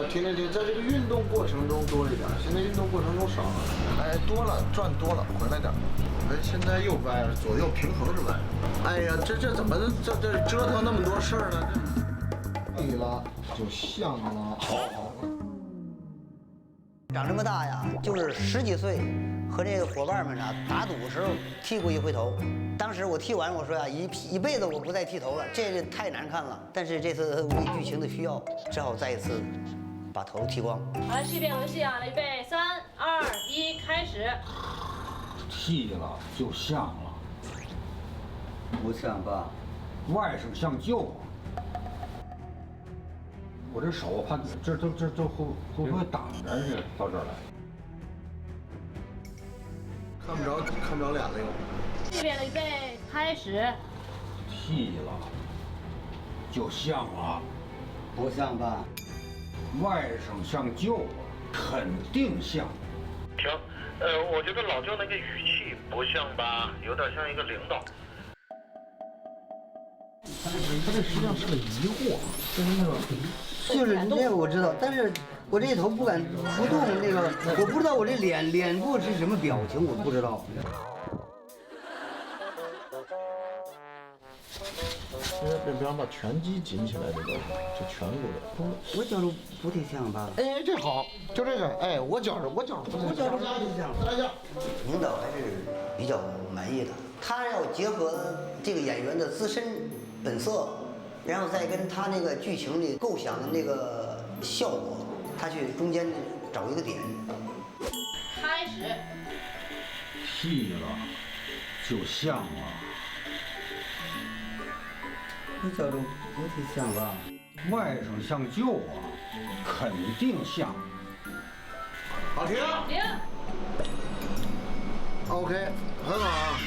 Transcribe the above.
停，在这个运动过程中多一点，现在运动过程中少了。哎，多了，转多了，回来点。哎，现在又歪了，左右平衡是歪。哎呀，这怎么这折腾那么多事儿呢？对了，就像了。好。长这么大呀，就是10几岁，和这个伙伴们啊打赌的时候剃过一回头。当时我剃完，我说呀，一辈子我不再剃头了，这太难看了。但是这次为剧情的需要，只好再一次把头剃光。好，续编游戏啊，预备，3、2、1，开始。剃了就像了，不像吧？外甥像舅啊。我这手我怕这会不会挡着这到这儿来？看不着脸了又。续编了，预备，开始。剃了就像了，不像吧？外甥像舅啊，肯定像。停，我觉得老舅那个语气不像吧，有点像一个领导。他这实际上是个疑惑，就是那种，就是那个我知道，但是我这头不敢不动，那个我不知道我这脸部是什么表情，我不知道。其实比方把拳击紧起来，这颧骨的。我觉着不太像吧？哎，这好，就这个，哎，我觉着不太像。再来一下。领导还是比较满意的，他要结合这个演员的自身本色，然后再跟他那个剧情里构想的那个效果，他去中间找一个点。开始。剃了就像了，你觉着不太像吧？外甥像舅啊，肯定像。好，停。停。OK，很好啊。